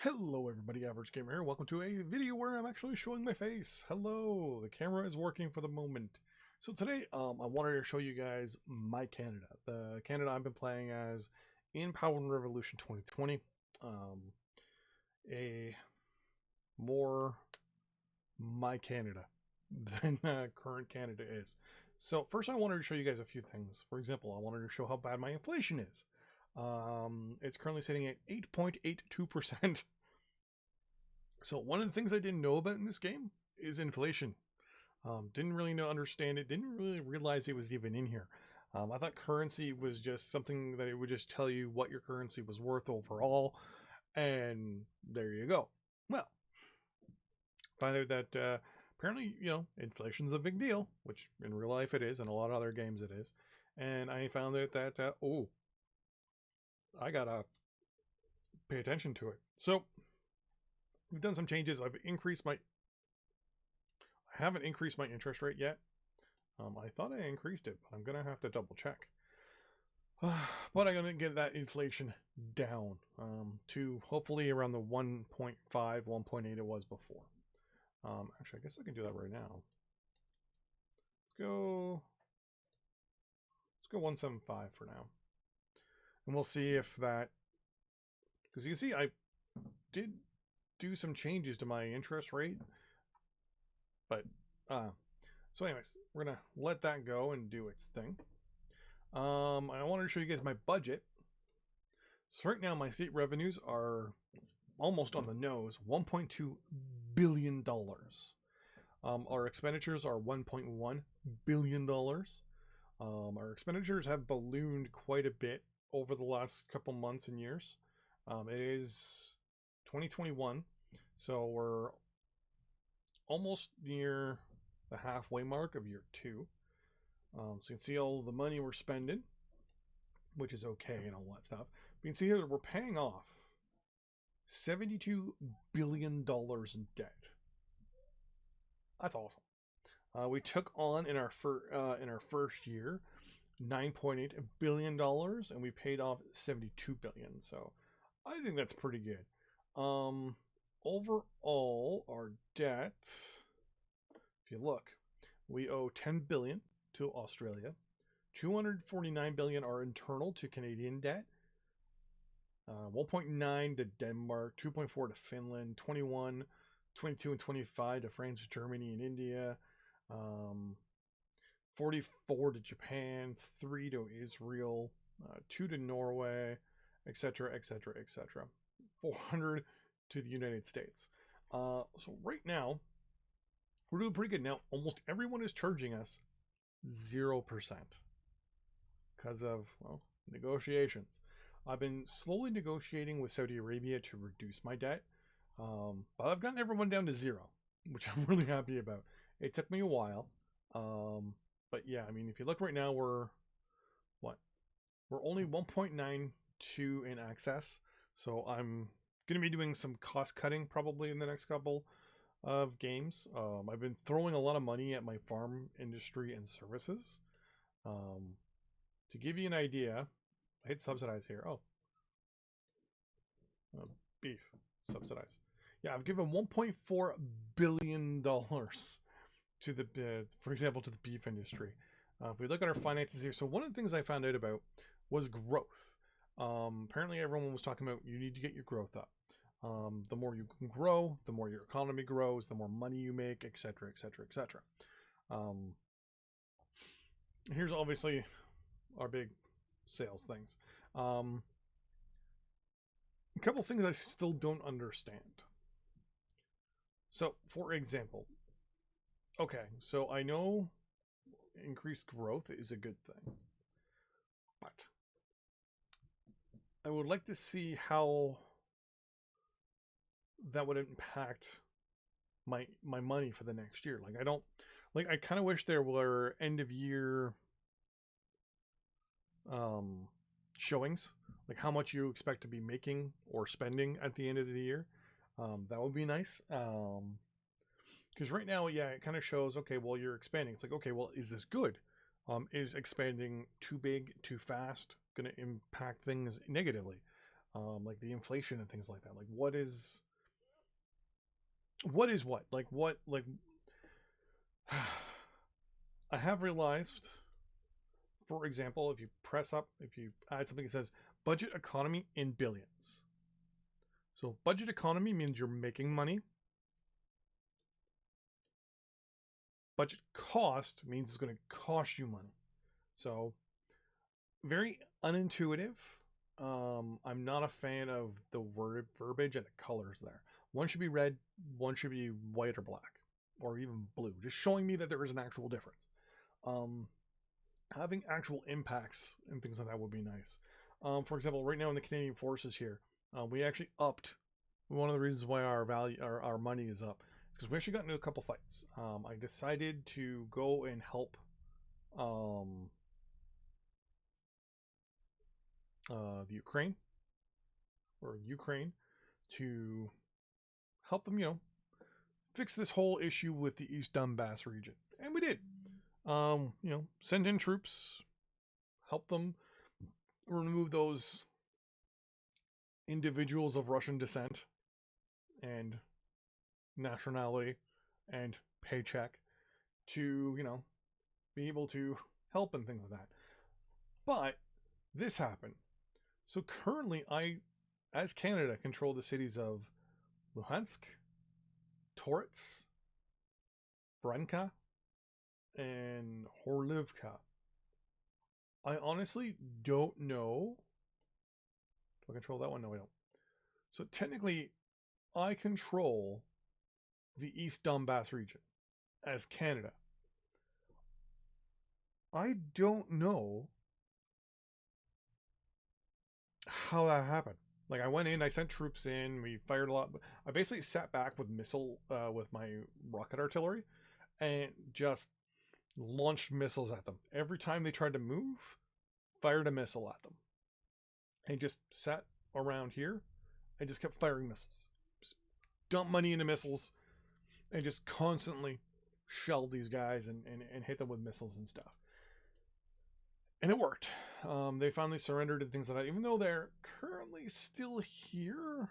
Hello everybody, Average Gamer here. Welcome to a video where I'm actually showing my face. Hello, the camera is working for the moment. So today, I wanted to show you guys my Canada. The Canada I've been playing as in Power and Revolution 2020. A more my Canada than current Canada is. So first I wanted to show you guys a few things. For example, I wanted to show how bad my inflation is. It's currently sitting at 8.82%. So one of the things I didn't know about in this game is inflation. Didn't really understand it. Didn't really realize it was even in here. I thought currency was just something that it would just tell you what your currency was worth overall, and there you go. Well, find out that apparently, inflation's a big deal, which in real life it is, and a lot of other games it is. And I found out that I gotta pay attention to it. So we've done some changes. I haven't increased my interest rate yet. I thought I increased it, but I'm gonna have to double check. But I'm gonna get that inflation down to hopefully around the 1.5, 1.8 it was before. Actually, I guess I can do that right now. Let's go 1.75 for now. And we'll see if that, because you can see I did do some changes to my interest rate, but so anyways, we're gonna let that go and do its thing. I wanted to show you guys my budget. So right now my state revenues are almost on the nose, $1.2 billion. Our expenditures are $1.1 billion. Our expenditures have ballooned quite a bit over the last couple months and years. It is 2021, so we're almost near the halfway mark of year 2. So you can see all the money we're spending, which is okay and all that stuff. But you can see here that we're paying off $72 billion in debt. That's awesome. We took on in our first year $9.8 billion, and we paid off $72 billion. So I think that's pretty good. Overall, our debt, if you look, we owe $10 billion to Australia, $249 billion are internal to Canadian debt, 1.9 to Denmark, 2.4 to Finland, 21, 22, and 25 to France, Germany, and India, 44 to Japan, 3 to Israel, 2 to Norway, etc., etc., etc. 400 to the United States. So right now, we're doing pretty good. Now, almost everyone is charging us 0% because of, well, negotiations. I've been slowly negotiating with Saudi Arabia to reduce my debt, but I've gotten everyone down to 0, which I'm really happy about. It took me a while, but yeah, I mean, if you look right now, we're only 1.92 in access, so I'm going to be doing some cost cutting probably in the next couple of games. I've been throwing a lot of money at my farm industry and services. To give you an idea, I hit subsidize here. Beef subsidize. Yeah, I've given $1.4 billion to the, for example, to the beef industry. If we look at our finances here, so one of the things I found out about was growth. Apparently everyone was talking about you need to get your growth up. The more you can grow, the more your economy grows, the more money you make, etc., etc., etc. Here's obviously our big sales things. A couple things I still don't understand. So, for example, okay, so I know increased growth is a good thing, but I would like to see how that would impact my money for the next year. I kind of wish there were end of year showings, like how much you expect to be making or spending at the end of the year. That would be nice. Because right now, yeah, it kind of shows, okay, well, you're expanding. It's like, okay, well, is this good? Is expanding too big, too fast, going to impact things negatively? like the inflation and things like that. Like what? Like what? Like I have realized, for example, if you add something that says budget economy in billions. So budget economy means you're making money. Budget cost means it's going to cost you money. So very unintuitive. I'm not a fan of the word verbiage and the colors there. One should be red, one should be white or black, or even blue, just showing me that there is an actual difference. Um, Having actual impacts and things like that would be nice. For example, right now in the Canadian Forces here, we actually upped. One of the reasons why our money is up, is because we actually got into a couple fights. I decided to go and help um, the Ukraine, to help them, fix this whole issue with the East Donbass region, and we did. Send in troops, help them remove those individuals of Russian descent and nationality and paycheck to, be able to help and things like that. But this happened. So currently, as Canada, control the cities of Luhansk, Torets, Branka, and Horlivka. I honestly don't know. Do I control that one? No, I don't. So technically, I control the East Donbass region as Canada. I don't know how that happened. Like I went in, I sent troops in, we fired a lot. I basically sat back with with my rocket artillery, and just launched missiles at them. Every time they tried to move, fired a missile at them. And just sat around here and just kept firing missiles. Just dump money into missiles and just constantly shelled these guys and hit them with missiles and stuff. And it worked. They finally surrendered and things like that. Even though they're currently still here,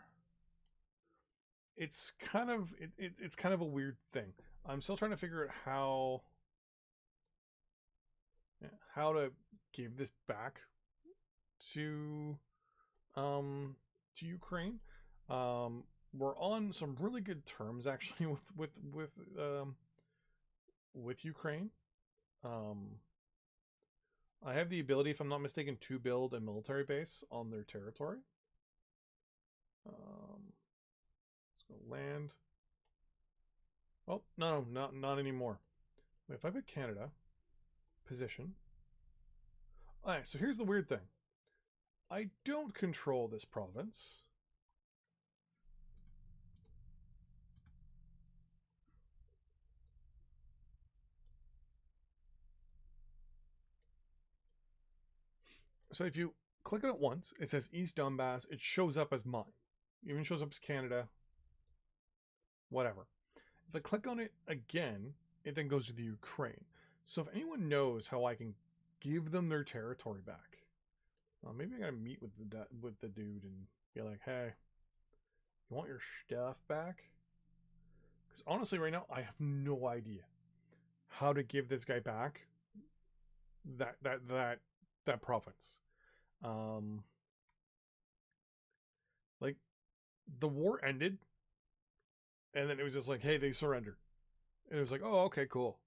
it's kind of it's kind of a weird thing. I'm still trying to figure out how to give this back to Ukraine. We're on some really good terms actually with Ukraine. I have the ability, if I'm not mistaken, to build a military base on their territory. Let's go land. Oh, no, not anymore. If I put Canada, position. Alright, so here's the weird thing. I don't control this province. So if you click on it once, it says East Donbass. It shows up as mine. It even shows up as Canada. Whatever. If I click on it again, it then goes to the Ukraine. So if anyone knows how I can give them their territory back, maybe I gotta meet with the dude and be like, hey, you want your stuff back? Because honestly, right now, I have no idea how to give this guy back that province. Like the war ended, and then it was just like, hey, they surrendered, and it was like, oh, okay, cool,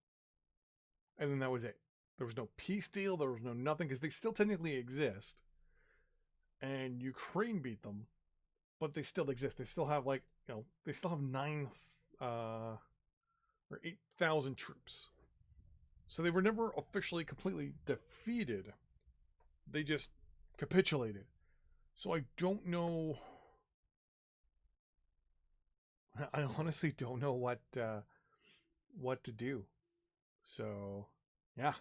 and then that was it. There was no peace deal. There was no nothing because they still technically exist, and Ukraine beat them, but they still exist. They still have they still have 8,000 troops. So they were never officially completely defeated. They just capitulated. So I don't know. I honestly don't know what to do. So yeah,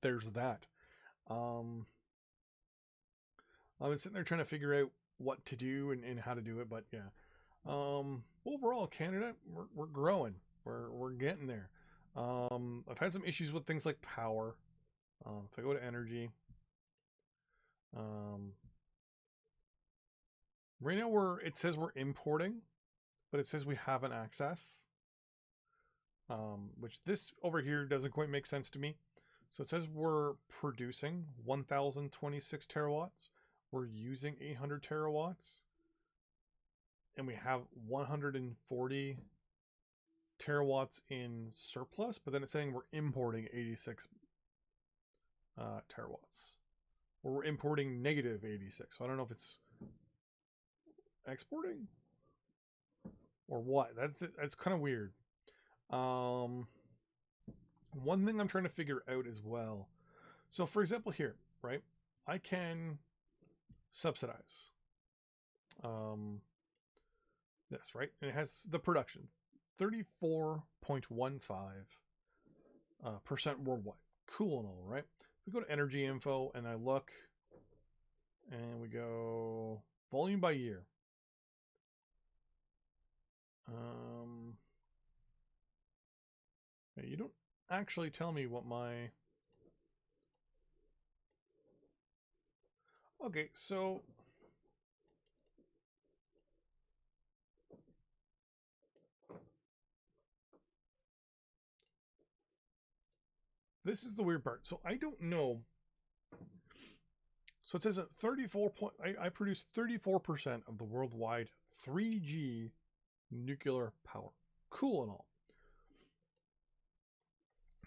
there's that. I've been sitting there trying to figure out what to do and how to do it, but yeah. Overall, Canada, we're growing. We're getting there. I've had some issues with things like power. If I go to energy, Right now it says we're importing, but it says we have an access. Which this over here doesn't quite make sense to me. So it says we're producing 1,026 terawatts. We're using 800 terawatts. And we have 140 terawatts in surplus, but then it's saying we're importing 86 terawatts. Or we're importing negative 86. So I don't know if it's exporting or what. That's kind of weird. One thing I'm trying to figure out as well. So for example here, right? I can subsidize this, right? And it has the production 34.15% worldwide. Cool and all, right? We go to energy info and I look and we go volume by year. You don't actually tell me what my... Okay, so... This is the weird part. So I don't know. So it says at 34 point... I produce 34% of the worldwide 3G nuclear power. Cool and all.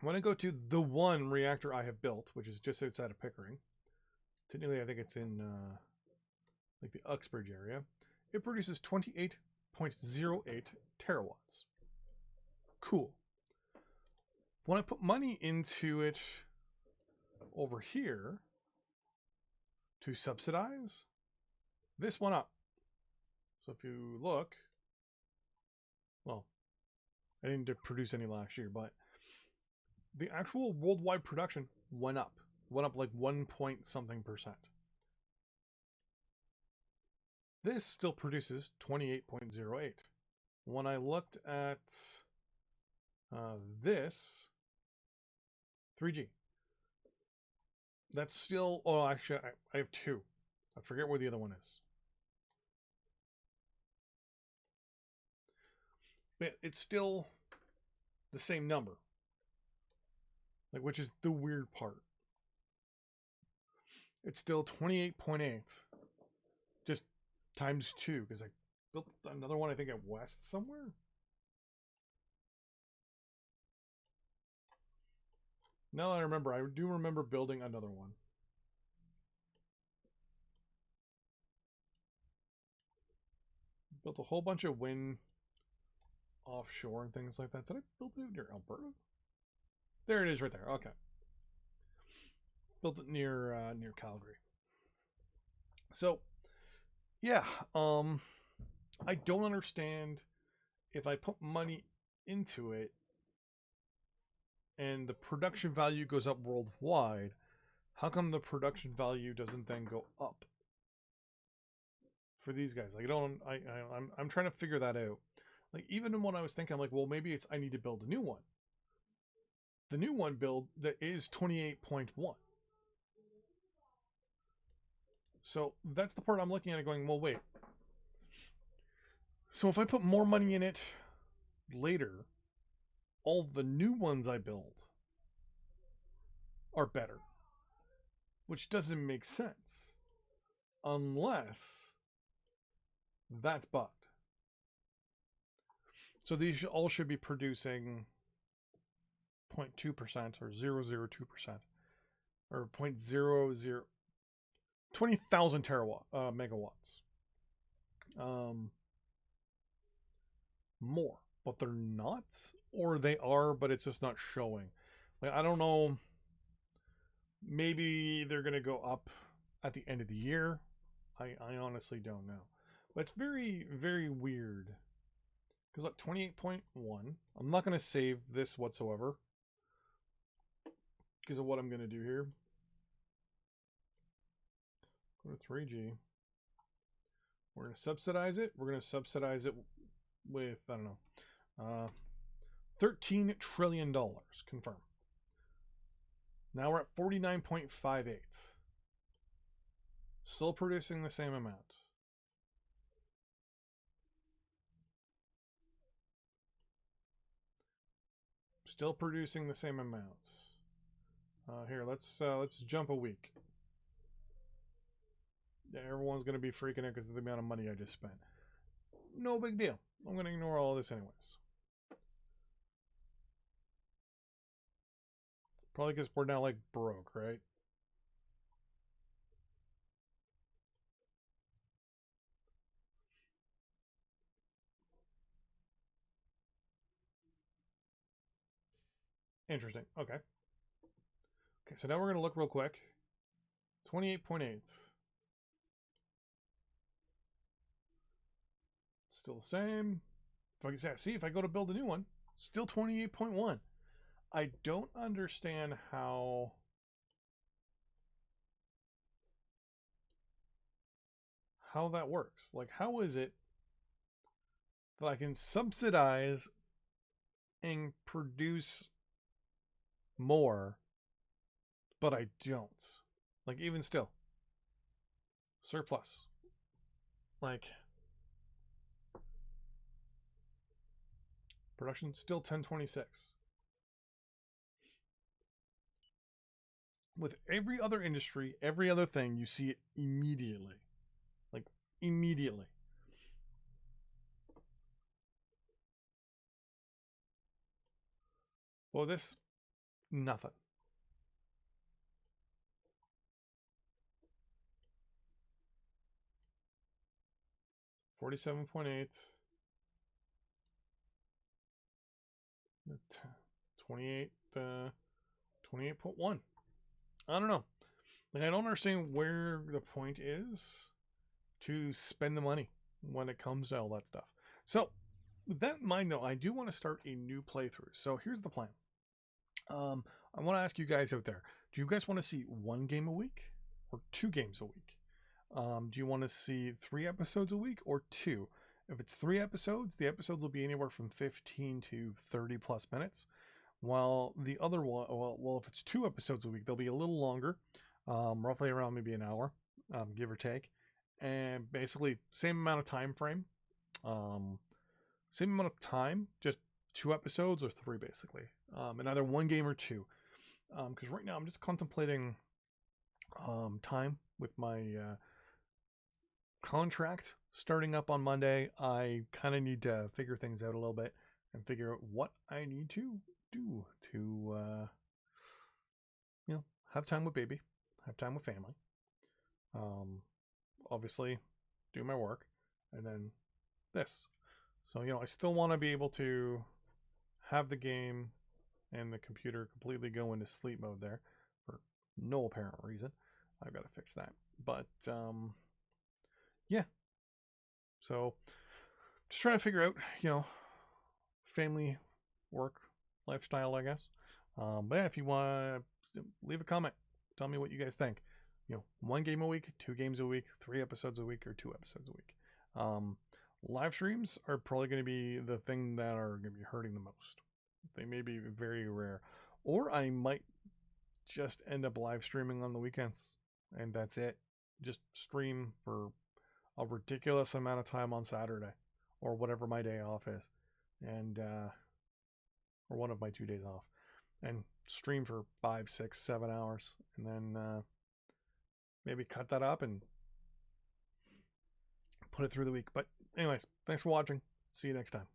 When I go to the one reactor I have built, which is just outside of Pickering, technically I think it's in like the Uxbridge area, it produces 28.08 terawatts. Cool. When I put money into it over here to subsidize, this went up. So if you look, well, I didn't produce any last year, but the actual worldwide production went up like 1 point something percent. This still produces 28.08. When I looked at this 3G, that's still, oh, actually I have two. I forget where the other one is. But it's still the same number. Like, which is the weird part. It's still 28.8. Just times 2, because I built another one, I think, at West somewhere. Now that I remember, I do remember building another one. Built a whole bunch of wind offshore and things like that. Did I build it near Alberta? There it is right there. Okay. Built it near Calgary. So, yeah, I don't understand if I put money into it and the production value goes up worldwide, how come the production value doesn't then go up for these guys? Like, I'm trying to figure that out. Like, even when I was thinking, I'm like, well, maybe it's I need to build a new one. The new one build that is 28.1. So that's the part I'm looking at it going, well, wait. So if I put more money in it later, all the new ones I build are better. Which doesn't make sense. Unless that's bugged. So these all should be producing 0.2% or 0.02% or 0.00 20,000 megawatts more, but they're not, or they are, but it's just not showing. Like, I don't know, maybe they're gonna go up at the end of the year. I honestly don't know, but it's very, very weird. Because look, 28.1. I'm not going to save this whatsoever because of what I'm going to do here. Go to 3G. We're going to subsidize it. We're going to subsidize it with, I don't know, $13 trillion. Confirm. Now we're at 49.58. Still producing the same amount. Still producing the same amounts. Here, let's jump a week. Yeah, everyone's gonna be freaking out because of the amount of money I just spent. No big deal. I'm gonna ignore all this anyways. Probably because we're now like broke, right? Interesting. Okay. Okay, so now we're gonna look real quick. 28.8. Still the same. If I can see, if I go to build a new one, still 28.1. I don't understand how that works. Like, how is it that I can subsidize and produce more, but I don't? Like, even still, surplus. Like, production still 1026. With every other industry, every other thing, you see it immediately. Like, immediately. Well, this, nothing. $47.8. 28, 28.1. I don't know. Like, I don't understand where the point is to spend the money when it comes to all that stuff. So, with that in mind, though, I do want to start a new playthrough. So here's the plan. I want to ask you guys out there: do you guys want to see 1 game a week or 2 games a week? Do you want to see 3 episodes a week or 2? If it's 3 episodes, the episodes will be anywhere from 15 to 30 plus minutes. While the other one, well, if it's 2 episodes a week, they'll be a little longer, roughly around maybe an hour, give or take, and basically same amount of time frame, same amount of time, just 2 episodes or 3 basically, and either 1 game or 2. Because right now I'm just contemplating time with my contract starting up on Monday. I kind of need to figure things out a little bit and figure out what I need to do to, have time with baby, have time with family. Obviously, do my work, and then this. So, I still want to be able to have the game and the computer completely go into sleep mode there for no apparent reason. I've got to fix that. But, yeah. So, just trying to figure out, family, work, lifestyle, I guess. But yeah, if you want to leave a comment, tell me what you guys think. 1 game a week, 2 games a week, 3 episodes a week, or 2 episodes a week. Live streams are probably going to be the thing that are going to be hurting the most. They may be very rare. Or I might just end up live streaming on the weekends, and that's it. Just stream for a ridiculous amount of time on Saturday, or whatever my day off is, and or one of my 2 days off, and stream for 5, 6, 7 hours, and then maybe cut that up and put it through the week. But anyways, thanks for watching. See you next time.